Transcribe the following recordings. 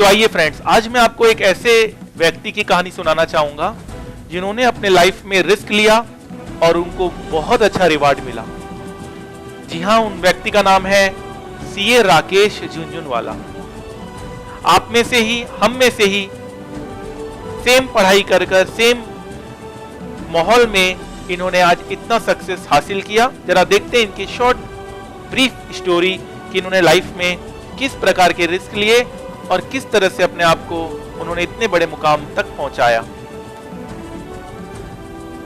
तो आइए फ्रेंड्स, आज मैं आपको एक ऐसे व्यक्ति की कहानी सुनाना चाहूंगा जिन्होंने अपने लाइफ में रिस्क लिया और उनको बहुत अच्छा रिवार्ड मिला। जी हाँ, उन व्यक्ति का नाम है सीए राकेश झुनझुनवाला। आप में से ही, हम में से ही सेम पढ़ाई कर सेम माहौल में इन्होंने आज इतना सक्सेस हासिल किया। जरा देखते हैं इनकी शॉर्ट ब्रीफ स्टोरी कि इन्होंने लाइफ में किस प्रकार के रिस्क लिए और किस तरह से अपने आप को उन्होंने इतने बड़े मुकाम तक पहुंचाया।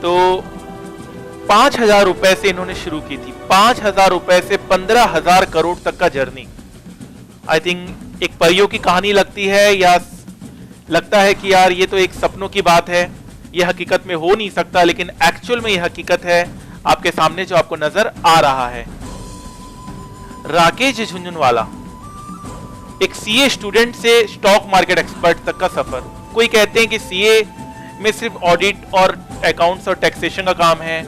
तो 5,000 रुपए से इन्होंने शुरू की थी। 5,000 रुपए से 15,000 करोड़ तक का जर्नी। आई थिंक एक परियों की कहानी लगती है, या लगता है कि यार ये तो एक सपनों की बात है, ये हकीकत में हो नहीं सकता, लेकिन एक्चुअल में ये हकीकत है आपके सामने जो आपको नजर आ रहा है। राकेश झुनझुनवाला, एक सीए स्टूडेंट से स्टॉक मार्केट एक्सपर्ट तक का सफर। कोई कहते हैं कि सीए में सिर्फ ऑडिट और अकाउंट्स और टैक्सेशन का काम है,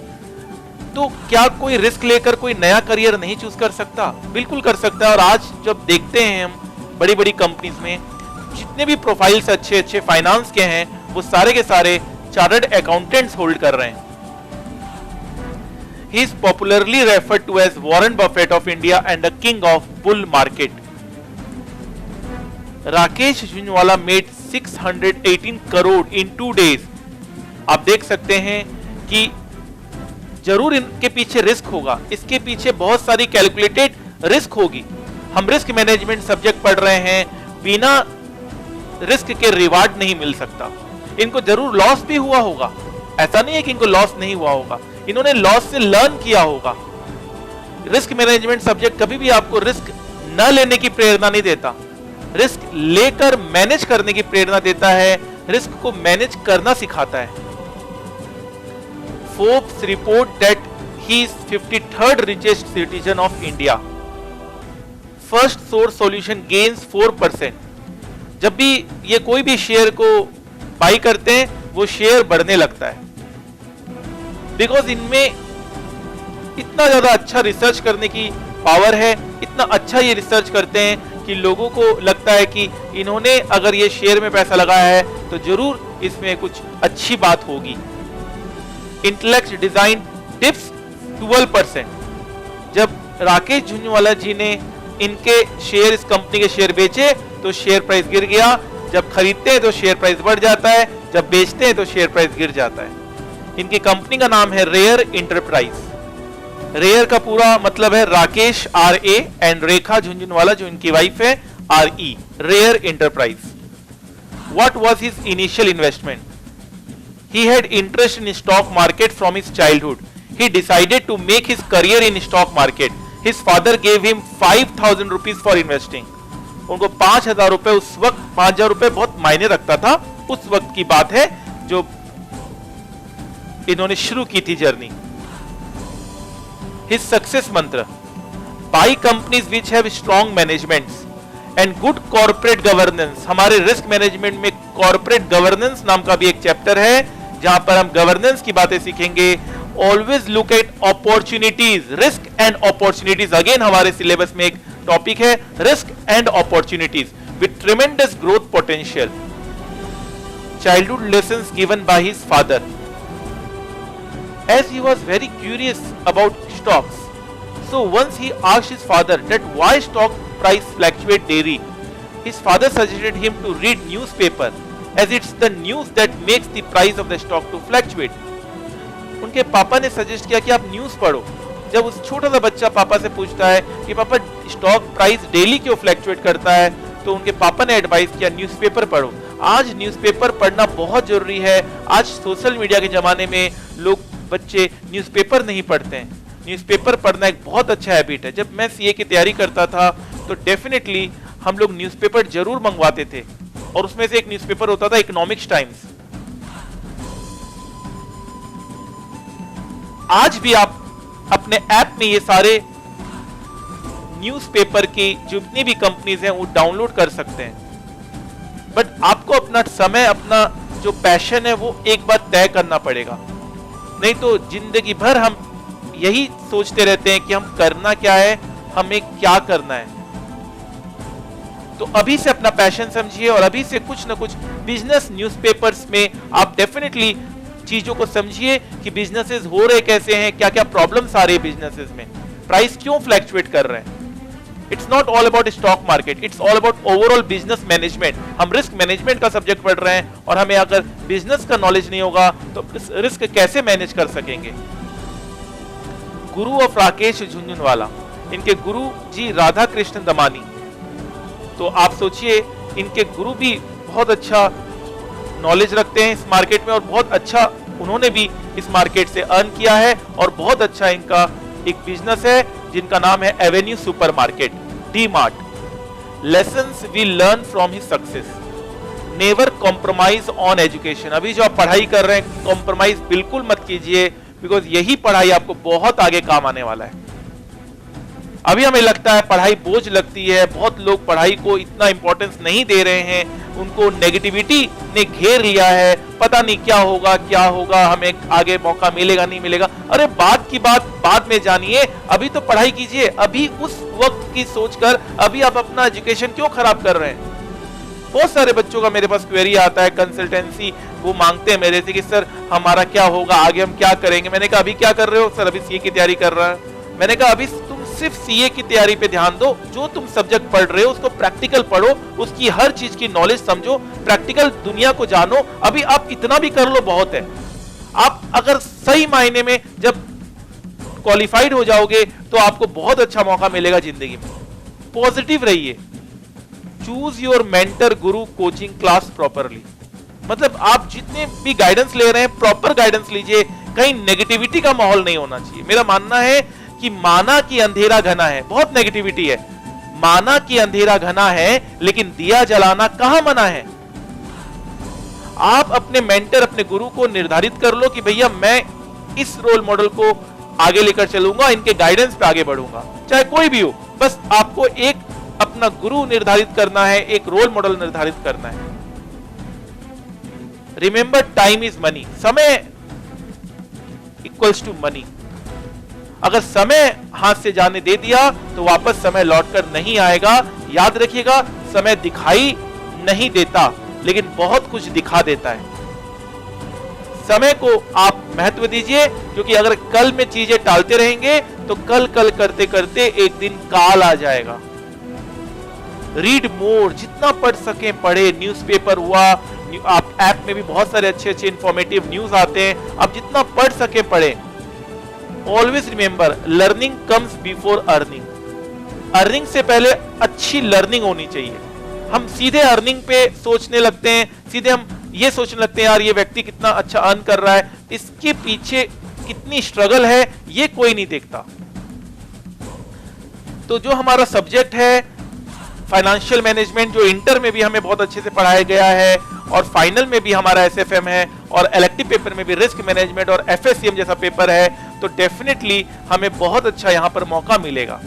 तो क्या कोई रिस्क लेकर कोई नया करियर नहीं चूज कर सकता? बिल्कुल कर सकता है। और आज जब देखते हैं हम बड़ी बड़ी कंपनीज में जितने भी प्रोफाइल्स अच्छे अच्छे फाइनेंस के हैं, वो सारे के सारे चार्टर्ड अकाउंटेंट्स होल्ड कर रहे हैं। He is popularly referred to as Warren Buffett of India and the king of bull market. Rakesh Jhunjhunwala made 618 crore in 2 days. आप देख सकते हैं कि जरूर इनके पीछे रिस्क होगा, इसके पीछे बहुत सारी कैलकुलेटेड रिस्क होगी। हम रिस्क मैनेजमेंट सब्जेक्ट पढ़ रहे हैं, बिना रिस्क के रिवार्ड नहीं मिल सकता। इनको जरूर लॉस भी हुआ होगा, ऐसा नहीं है कि इनको लॉस नहीं हुआ होगा, इन्होंने लॉस से लर्न किया होगा। रिस्क मैनेजमेंट सब्जेक्ट कभी भी आपको रिस्क न लेने की प्रेरणा नहीं देता, रिस्क लेकर मैनेज करने की प्रेरणा देता है, रिस्क को मैनेज करना सिखाता है। Forbes report that he is 53rd richest citizen of India. First source solution gains 4%. जब भी ये कोई भी शेयर को बाई करते हैं, वो शेयर बढ़ने लगता है, बिकॉज इनमें इतना ज्यादा अच्छा रिसर्च करने की पावर है, इतना अच्छा ये रिसर्च करते हैं कि लोगों को लगता है कि इन्होंने अगर ये शेयर में पैसा लगाया है तो जरूर इसमें कुछ अच्छी बात होगी। Intellect design tips 12%. जब राकेश झुनझुनवाला जी ने इनके शेयर, इस कंपनी के शेयर बेचे तो शेयर प्राइस गिर गया, जब खरीदते हैं तो शेयर प्राइस बढ़ जाता है, जब बेचते हैं तो शेयर प्राइस गिर जाता है। इनकी कंपनी का नाम है रेयर इंटरप्राइज। रेयर का पूरा मतलब है राकेश RA एंड रेखा झुनझुनवाला जो इनकी वाइफ है RE, rare enterprise. What was his initial investment? He had interest in stock market from his childhood. He decided to make his career in stock market. His father gave him 5,000 rupees for investing. उनको 5,000 रुपए उस वक्त, 5,000 रुपए बहुत मायने रखता था, उस वक्त की बात है जो इन्होंने शुरू की थी journey. His success mantra: buy companies which have strong managements and good corporate governance. हमारे रिस्क मैनेजमेंट में कॉर्पोरेट गवर्नेंस नाम का भी एक चैप्टर है जहां पर हम गवर्नेंस की बातें सीखेंगे। Always look at opportunities, risk and opportunities. Again हमारे सिलेबस में एक टॉपिक है risk and opportunities with ट्रेमेंडस growth potential. Childhood lessons given by his father. As he was very curious about stocks, so once he asked his father that why stock price fluctuate daily. His father suggested him to read newspaper as it's the news that makes the price of the stock to fluctuate. उनके पापा ने suggest किया कि आप news पढ़ो। जब उस छोटा सा बच्चा पापा से पूछता है कि पापा स्टॉक प्राइस डेली क्यों फ्लक्चुएट करता है, तो उनके पापा ने एडवाइस किया न्यूज़पेपर पढ़ो। आज न्यूज़पेपर पढ़ना बहुत जरूरी है। आज सोशल मीडिया के जमाने में लोग, बच्चे न्यूज़पेपर नहीं पढ़ते हैं। न्यूज़पेपर पढ़ना एक बहुत अच्छा हैबिट है। जब मैं सीए की तैयारी करता था तो डेफिनेटली हम लोग न्यूज़पेपर जरूर मंगवाते थे, और उसमें से एक न्यूज़पेपर होता था इकोनॉमिक्स टाइम्स। आज भी आप अपने ऐप में ये सारे न्यूज़पेपर की जितनी भी कंपनीज हैं वो डाउनलोड कर सकते हैं, बट आपको अपना समय, अपना जो पैशन है वो एक बार तय करना पड़ेगा। नहीं तो जिंदगी भर हम यही सोचते रहते हैं कि हम करना क्या है, हमें क्या करना है। तो अभी से अपना पैशन समझिए और अभी से कुछ ना कुछ बिजनेस न्यूज़पेपर्स में आप डेफिनेटली चीजों को समझिए कि बिजनेसेस हो रहे कैसे हैं, क्या क्या प्रॉब्लम्स आ रही है बिजनेसेस में, प्राइस क्यों फ्लैक्चुएट कर रहे हैं। It's not all about stock market, it's all about overall business management. हम रिस्क मैनेजमेंट का सब्जेक्ट पढ़ रहे हैं और हमें अगर बिजनेस का नॉलेज नहीं होगा तो रिस्क कैसे मैनेज कर सकेंगे। गुरु ऑफ राकेश झुंझुनवाला, इनके गुरु जी राधा कृष्ण दमानी। तो आप सोचिए इनके गुरु भी बहुत अच्छा नॉलेज रखते हैं इस मार्केट में और बहुत अच्छा उन्होंने भी इस मार्केट से अर्न किया है और बहुत अच्छा इनका एक बिजनेस है जिनका नाम है avenue supermarket, D mart. Lessons we learn from his success, never compromise on education. अभी जो आप पढ़ाई कर रहे हैं कॉम्प्रोमाइज बिल्कुल मत कीजिए, बिकॉज यही पढ़ाई आपको बहुत आगे काम आने वाला है। अभी हमें लगता है पढ़ाई बोझ लगती है, बहुत लोग पढ़ाई को इतना इंपॉर्टेंस नहीं दे रहे हैं, उनको नेगेटिविटी ने घेर लिया है, पता नहीं क्या होगा, हमें आगे मौका मिलेगा नहीं मिलेगा। अरे बात की बात बाद में जानिए, अभी तो पढ़ाई कीजिए, अभी उस वक्त की सोचकर अभी आप अपना एजुकेशन क्यों खराब कर रहे हैं। बहुत सारे बच्चों का मेरे पास क्वेरी आता है, कंसल्टेंसी वो मांगते हैं मेरे से कि सर हमारा क्या होगा, आगे हम क्या करेंगे। मैंने कहा अभी क्या कर रहे हो? सर अभी सीए की तैयारी कर रहा है। मैंने कहा अभी तुम सिर्फ सीए की तैयारी पे ध्यान दो, जो तुम सब्जेक्ट पढ़ रहे हो उसको प्रैक्टिकल पढ़ो, उसकी हर चीज की नॉलेज समझो, प्रैक्टिकल दुनिया को जानो। अभी आप इतना भी कर लो बहुत है। आप अगर सही मायने में जब क्वालिफाइड हो जाओगे तो आपको बहुत अच्छा मौका मिलेगा जिंदगी में। पॉजिटिव रहिए। Choose your mentor Guru coaching class properly. मतलब आप जितने भी गाइडेंस ले रहे हैं प्रॉपर गाइडेंस लीजिए, कहीं नेगेटिविटी का माहौल नहीं होना चाहिए। मेरा मानना है कि माना कि अंधेरा घना है, बहुत नेगेटिविटी है, माना कि अंधेरा घना है लेकिन दिया जलाना कहां मना है। आप अपने मेंटर अपने गुरु को निर्धारित कर लो कि भैया मैं इस रोल मॉडल को आगे लेकर चलूंगा, इनके गाइडेंस पे आगे बढ़ूंगा, चाहे कोई भी हो। बस आपको एक अपना गुरु निर्धारित करना है, एक रोल मॉडल निर्धारित करना है। रिमेंबर टाइम इज मनी, समय इक्वल्स टू मनी। अगर समय हाथ से जाने दे दिया तो वापस समय लौटकर नहीं आएगा। याद रखिएगा, समय दिखाई नहीं देता लेकिन बहुत कुछ दिखा देता है। समय को आप महत्व दीजिए, क्योंकि अगर कल में चीजें टालते रहेंगे तो कल करते करते एक दिन काल आ जाएगा। रीड मोर, जितना पढ़ सके पढ़े। न्यूज़पेपर हुआ, आप ऐप में भी बहुत सारे अच्छे अच्छे इंफॉर्मेटिव न्यूज आते हैं, आप जितना पढ़ सके पढ़े। Always remember, learning comes before earning. Earning से पहले अच्छी लर्निंग होनी चाहिए। हम सीधे अर्निंग पे सोचने लगते हैं, सीधे हम ये सोचने लगते हैं यार ये व्यक्ति कितना अच्छा अर्न कर रहा है, इसके पीछे कितनी स्ट्रगल है ये कोई नहीं देखता। तो जो हमारा सब्जेक्ट है फाइनेंशियल मैनेजमेंट, जो इंटर में भी हमें बहुत अच्छे से पढ़ाया गया है और फाइनल में भी हमारा एसएफएम है और इलेक्टिव पेपर में भी रिस्क मैनेजमेंट और एफएससीएम जैसा पेपर है, तो डेफिनेटली हमें बहुत अच्छा यहां पर मौका मिलेगा।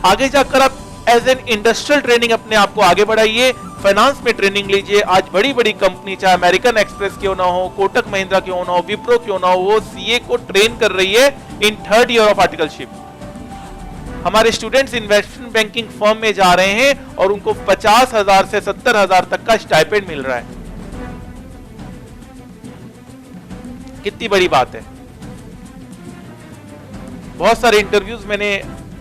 आगे जाकर आप एज एन इंडस्ट्रियल ट्रेनिंग अपने आप को आगे बढ़ाइए, फाइनेंस में ट्रेनिंग लीजिए। आज बड़ी बड़ी कंपनी, चाहे अमेरिकन एक्सप्रेस क्यों ना हो, कोटक महिंद्रा क्यों ना हो, विप्रो क्यों ना हो, वो सीए को ट्रेन कर रही है इन 3rd ईयर ऑफ आर्टिकलशिप। हमारे स्टूडेंट्स इन्वेस्टमेंट बैंकिंग फर्म में जा रहे हैं और उनको 50,000 से 70,000 तक का स्टाइपेंड मिल रहा है। कितनी बड़ी बात है। बहुत सारे इंटरव्यूज मैंने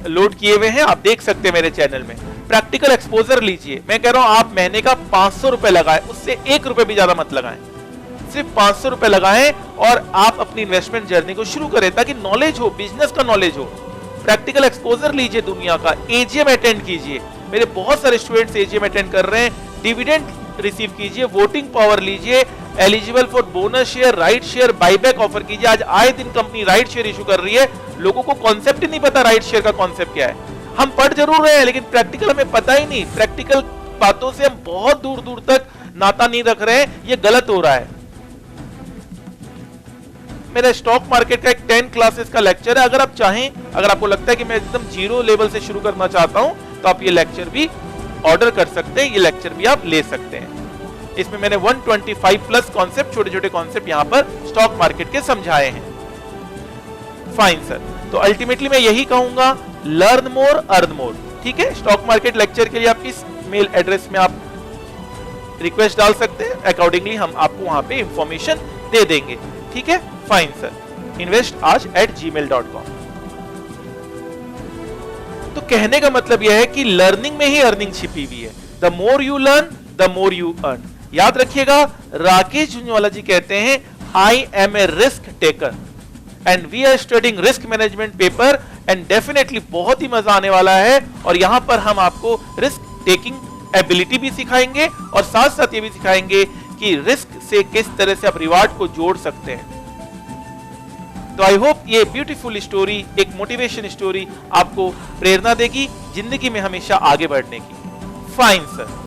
लोड किए हुए हैं, आप देख सकते हैं मेरे चैनल में। प्रैक्टिकल एक्सपोजर लीजिए। मैं कह रहा हूं आप महीने का 500 रुपए लगाएं, उससे 1 रुपए भी ज्यादा मत लगाएं, सिर्फ 500 रुपए लगाएं और आप अपनी इन्वेस्टमेंट जर्नी को शुरू करें, ताकि नॉलेज हो, बिजनेस का नॉलेज हो। प्रैक्टिकल एक्सपोजर लीजिए दुनिया का, एजीएम अटेंड कीजिए। मेरे बहुत सारे स्टूडेंट्स एजीएम अटेंड कर रहे हैं। डिविडेंड रिसीव कीजिए, वोटिंग पावर लीजिए, eligible for bonus share, right share, buyback offer कीजिए। आज आए दिन कंपनी राइट शेयर इशू कर रही है, लोगों को कॉन्सेप्ट ही नहीं पता राइट शेयर का कॉन्सेप्ट क्या है। हम पढ़ जरूर रहे हैं लेकिन प्रैक्टिकल हमें पता ही नहीं। प्रैक्टिकल बातों से हम बहुत दूर दूर तक नाता नहीं रख रहे हैं, ये गलत हो रहा है। मेरा स्टॉक मार्केट का एक 10 क्लासेस का लेक्चर है, अगर आप चाहें, अगर आपको लगता है कि मैं एकदम जीरो लेवल से शुरू करना चाहता हूं तो आप ये लेक्चर भी ऑर्डर कर सकते हैं, ये लेक्चर भी आप ले सकते हैं। इसमें मैंने 125 प्लस कॉन्सेप्ट, छोटे छोटे कॉन्सेप्ट यहां पर स्टॉक मार्केट के समझाए हैं। फाइन सर, तो अल्टीमेटली मैं यही कहूंगा, लर्न मोर अर्न मोर। ठीक है, स्टॉक मार्केट लेक्चर के लिए आप इस मेल एड्रेस में आप रिक्वेस्ट डाल सकते हैं, अकॉर्डिंगली हम आपको वहां पे इंफॉर्मेशन दे देंगे। ठीक है, फाइन सर, investaj@gmail.com। तो कहने का मतलब यह है कि लर्निंग में ही अर्निंग छिपी हुई है। The more you learn the more you earn. याद रखिएगा, राकेश झुंझुनवाला जी कहते हैं I am a risk taker and we are studying risk management paper and definitely बहुत ही मजा आने वाला है। और यहां पर हम आपको रिस्क टेकिंग एबिलिटी भी सिखाएंगे और साथ साथ ये भी सिखाएंगे कि रिस्क से किस तरह से आप रिवार्ड को जोड़ सकते हैं। तो आई होप ये ब्यूटीफुल स्टोरी, एक मोटिवेशन स्टोरी आपको प्रेरणा देगी जिंदगी में हमेशा आगे बढ़ने की। Fine sir.